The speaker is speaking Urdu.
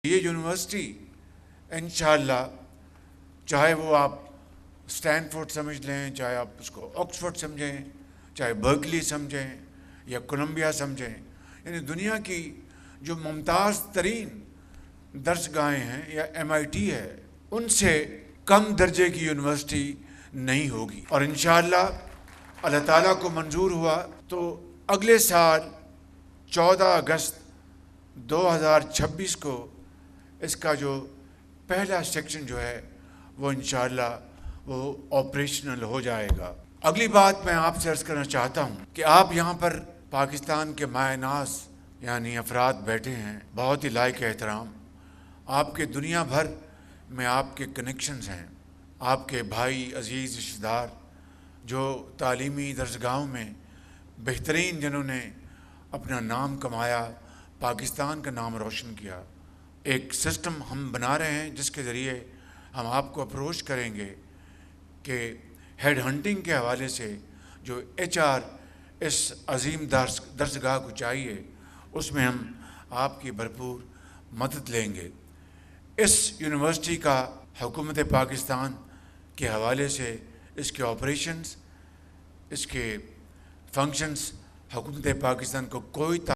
یہ یونیورسٹی انشاءاللہ چاہے وہ آپ اسٹینفورڈ سمجھ لیں، چاہے آپ اس کو آکسفورڈ سمجھیں، چاہے برکلی سمجھیں یا کولمبیا سمجھیں، یعنی دنیا کی جو ممتاز ترین درس گاہیں ہیں یا MIT ہے، ان سے کم درجے کی یونیورسٹی نہیں ہوگی۔ اور انشاءاللہ اللہ تعالیٰ کو منظور ہوا تو اگلے سال 14 اگست 2026 کو اس کا جو پہلا سیکشن جو ہے وہ انشاءاللہ وہ آپریشنل ہو جائے گا۔ اگلی بات میں آپ سے عرض کرنا چاہتا ہوں کہ آپ یہاں پر پاکستان کے مائع ناز یعنی افراد بیٹھے ہیں، بہت ہی لائق احترام، آپ کے دنیا بھر میں آپ کے کنیکشنز ہیں، آپ کے بھائی عزیز رشتہ دار جو تعلیمی درسگاہوں میں بہترین، جنہوں نے اپنا نام کمایا، پاکستان کا نام روشن کیا۔ ایک سسٹم ہم بنا رہے ہیں جس کے ذریعے ہم آپ کو اپروچ کریں گے کہ ہیڈ ہنٹنگ کے حوالے سے جو HR اس عظیم درسگاہ کو چاہیے، اس میں ہم آپ کی بھرپور مدد لیں گے۔ اس یونیورسٹی کا حکومت پاکستان کے حوالے سے اس کے آپریشنز، اس کے فنکشنز، حکومت پاکستان کو کوئی